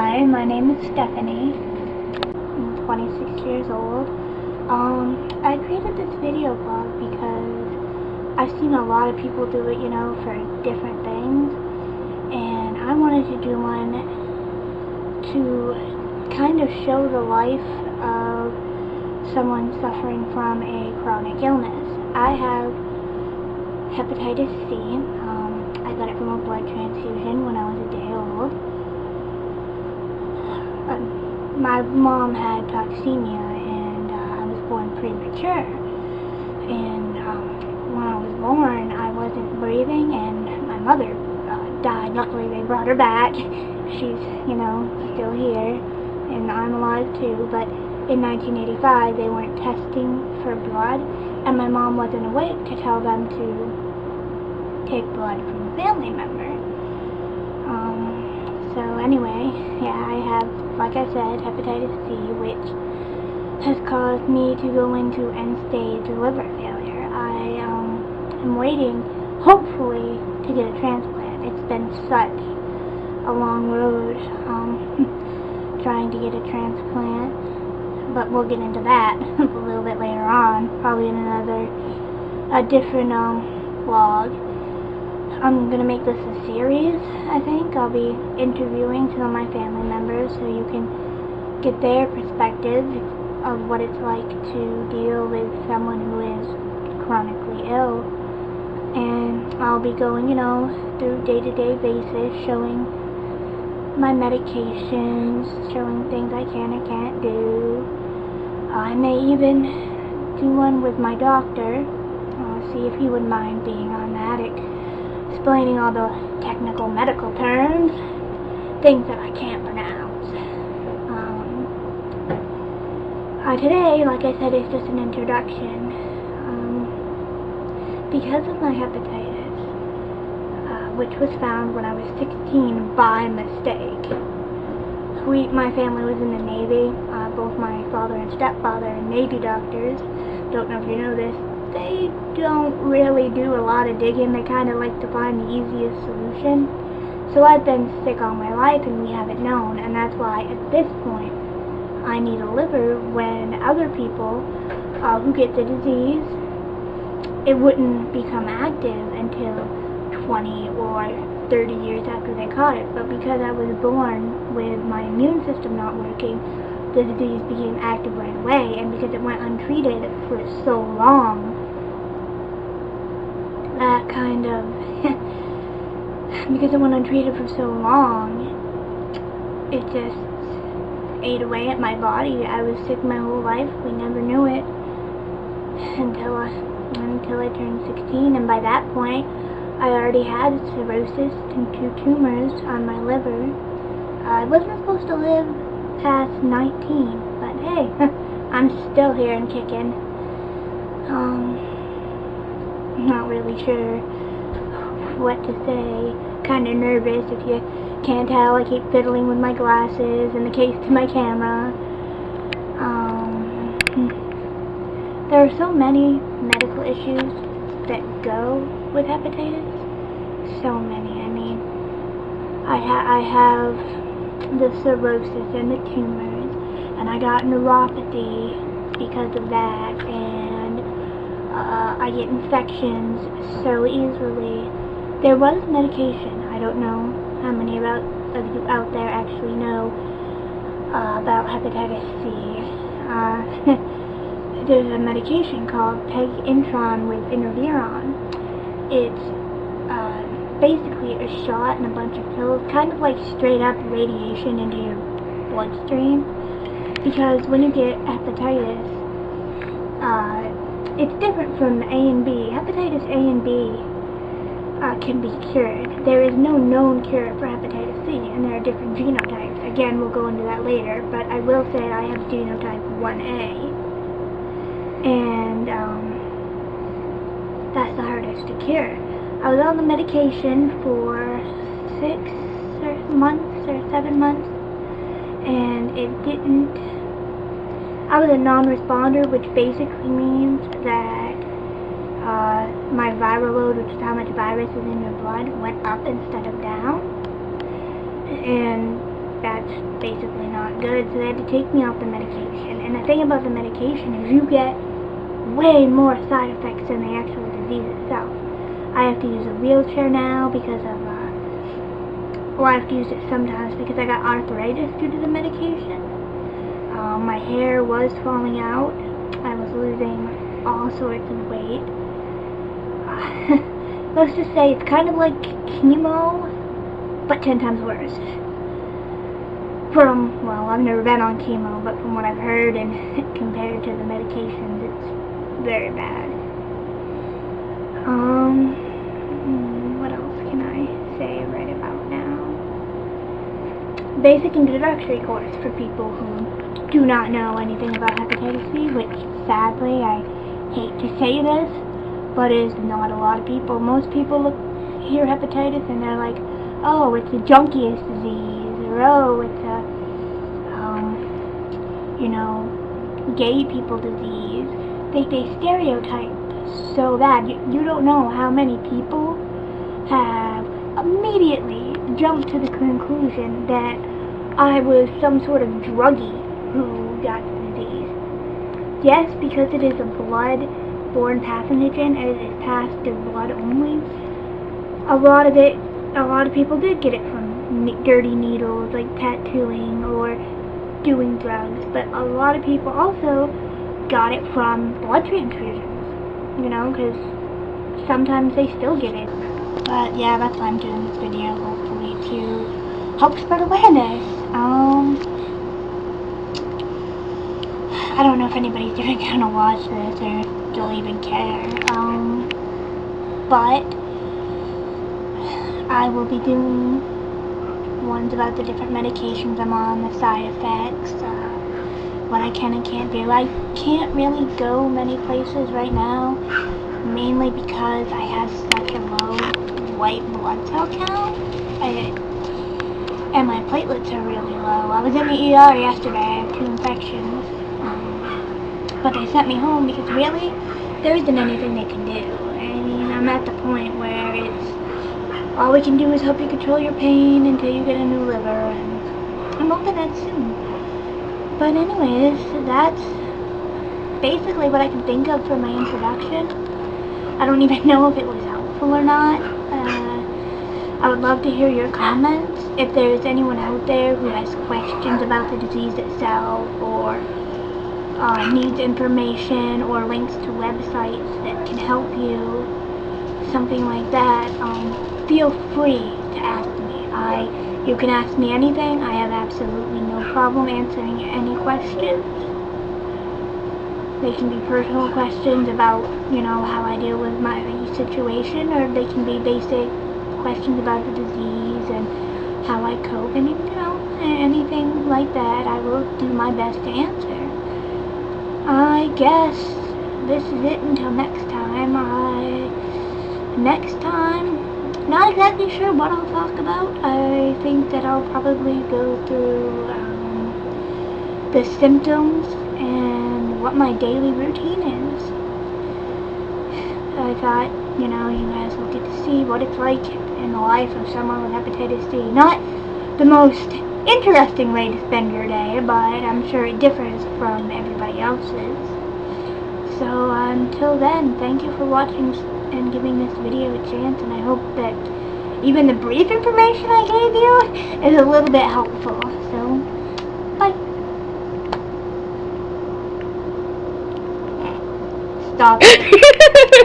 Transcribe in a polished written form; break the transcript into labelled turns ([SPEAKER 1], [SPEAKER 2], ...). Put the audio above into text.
[SPEAKER 1] Hi, my name is Stephanie. I'm 26 years old. I created this video blog because I've seen a lot of people do it, for different things. And I wanted to do one to kind of show the life of someone suffering from a chronic illness. I have Hepatitis C. I got it from a blood transfusion when I was a day old. My mom had toxemia, and I was born premature. And when I was born, I wasn't breathing, and my mother died. Luckily, they brought her back. She's, still here, and I'm alive too. But in 1985, they weren't testing for blood, and my mom wasn't awake to tell them to take blood from a family member. So anyway, I have, like I said, Hepatitis C, which has caused me to go into end-stage liver failure. I am waiting, hopefully, to get a transplant. It's been such a long road trying to get a transplant, but we'll get into that a little bit later on, probably in a different vlog. I'm going to make this a series, I think. I'll be interviewing some of my family members so you can get their perspective of what it's like to deal with someone who is chronically ill. And I'll be going, through day-to-day basis, showing my medications, showing things I can and can't do. I may even do one with my doctor, see if he would mind being on that. Explaining all the technical medical terms, things that I can't pronounce. Today, like I said, is just an introduction. Because of my hepatitis, which was found when I was 16 by mistake. My family was in the Navy. Both my father and stepfather are Navy doctors. Don't know if you know this. They don't really do a lot of digging. They kind of like to find the easiest solution. So I've been sick all my life and we haven't known, and that's why at this point I need a liver when other people who get the disease, it wouldn't become active until 20 or 30 years after they caught it. But because I was born with my immune system not working, the disease became active right away, and because it went untreated for so long, that kind of, because it went untreated for so long, it just ate away at my body. I was sick my whole life. We never knew it until I turned 16, and by that point, I already had cirrhosis and 2 tumors on my liver. I wasn't supposed to live past 19, but hey, I'm still here and kicking. Not really sure what to say. Kind of nervous. If you can't tell, I keep fiddling with my glasses and the case to my camera. There are so many medical issues that go with hepatitis. So many. I mean, I have the cirrhosis and the tumors, and I got neuropathy because of that, and I get infections so easily. There was medication. I don't know how many of you out there actually know about hepatitis C. There's a medication called peg-intron with interferon. It's basically a shot and a bunch of pills, kind of like straight up radiation into your bloodstream. Because when you get hepatitis, it's different from A and B. Hepatitis A and B can be cured. There is no known cure for hepatitis C, and there are different genotypes. Again, we'll go into that later, but I will say I have genotype 1A. And that's the hardest to cure. I was on the medication for 6 months or 7 months, and it didn't. I was a non-responder, which basically means that my viral load, which is how much virus is in your blood, went up instead of down. And that's it's basically not good, so they had to take me off the medication. And the thing about the medication is you get way more side effects than the actual disease itself. I have to use a wheelchair now because of, well, I have to use it sometimes because I got arthritis due to the medication. My hair was falling out. I was losing all sorts of weight. Let's just say it's kind of like chemo, but 10 times worse. Well, I've never been on chemo, but from what I've heard and compared to the medications, it's very bad. What else can I say right about now? Basic introductory course for people who do not know anything about hepatitis C, which sadly, I hate to say this, but is not a lot of people. Most people hear hepatitis and they're like, oh, it's a junkiest disease, or oh, it's a, gay people disease. They stereotype so bad. You don't know how many people have immediately jumped to the conclusion that I was some sort of druggie who got the disease. Yes, because it is a blood-borne pathogen and it is passed through blood only. A lot of people did get it from dirty needles, like tattooing or doing drugs, but a lot of people also got it from blood transfusions, because sometimes they still get it. But yeah, that's why I'm doing this video, hopefully to help spread awareness. I don't know if anybody's even gonna watch this or they'll even care, but I will be doing ones about the different medications I'm on, the side effects, what I can and can't do. I can't really go many places right now, mainly because I have such a low white blood cell count, and my platelets are really low. I was in the ER yesterday, I have 2 infections, but they sent me home because really, there isn't anything they can do. I mean, I'm at the point where all we can do is help you control your pain until you get a new liver, and I'm hoping that soon. But anyways, that's basically what I can think of for my introduction. I don't even know if it was helpful or not. I would love to hear your comments. If there's anyone out there who has questions about the disease itself, or needs information or links to websites that can help you, something like that, feel free to ask me. You can ask me anything. I have absolutely no problem answering any questions. They can be personal questions about, how I deal with my situation, or they can be basic questions about the disease and how I cope, and anything like that, I will do my best to answer. I guess this is it until next time. Not exactly sure what I'll talk about. I think that I'll probably go through the symptoms and what my daily routine is. I thought, you guys will get to see what it's like in the life of someone with hepatitis C. Not the most interesting way to spend your day, but I'm sure it differs from everybody else's. So until then, thank you for watching and giving this video a chance, and I hope that even the brief information I gave you is a little bit helpful. So, bye. Stop it.